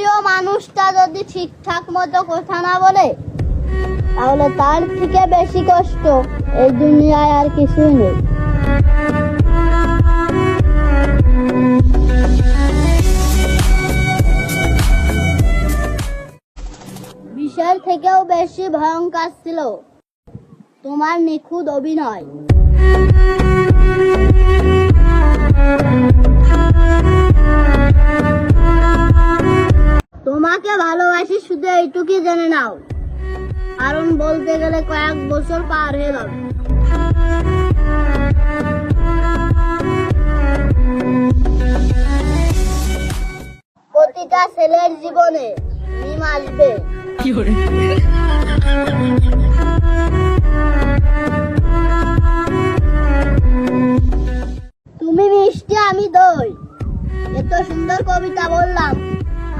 প্রিয় মানুষটা যদি ঠিকঠাক মতো কথা না বলে, তাহলে তার থেকে বেশি কষ্ট এই দুনিয়ায় আর কিছুই নেই। বিষয়ের থেকেও বেশি ভয়ঙ্কর ছিল তোমার নিখুঁত অভিনয়। তোমাকে ভালোবাসি শুধু এইটুকুই জেনে নাও, কারণ বলতে গেলে কয়েক বছর পার হয়ে যাবে। প্রতিটা ছেলের জীবনে মিম আসবে। তুমি মিষ্টি, আমি দই। এত সুন্দর কবিতা বললাম,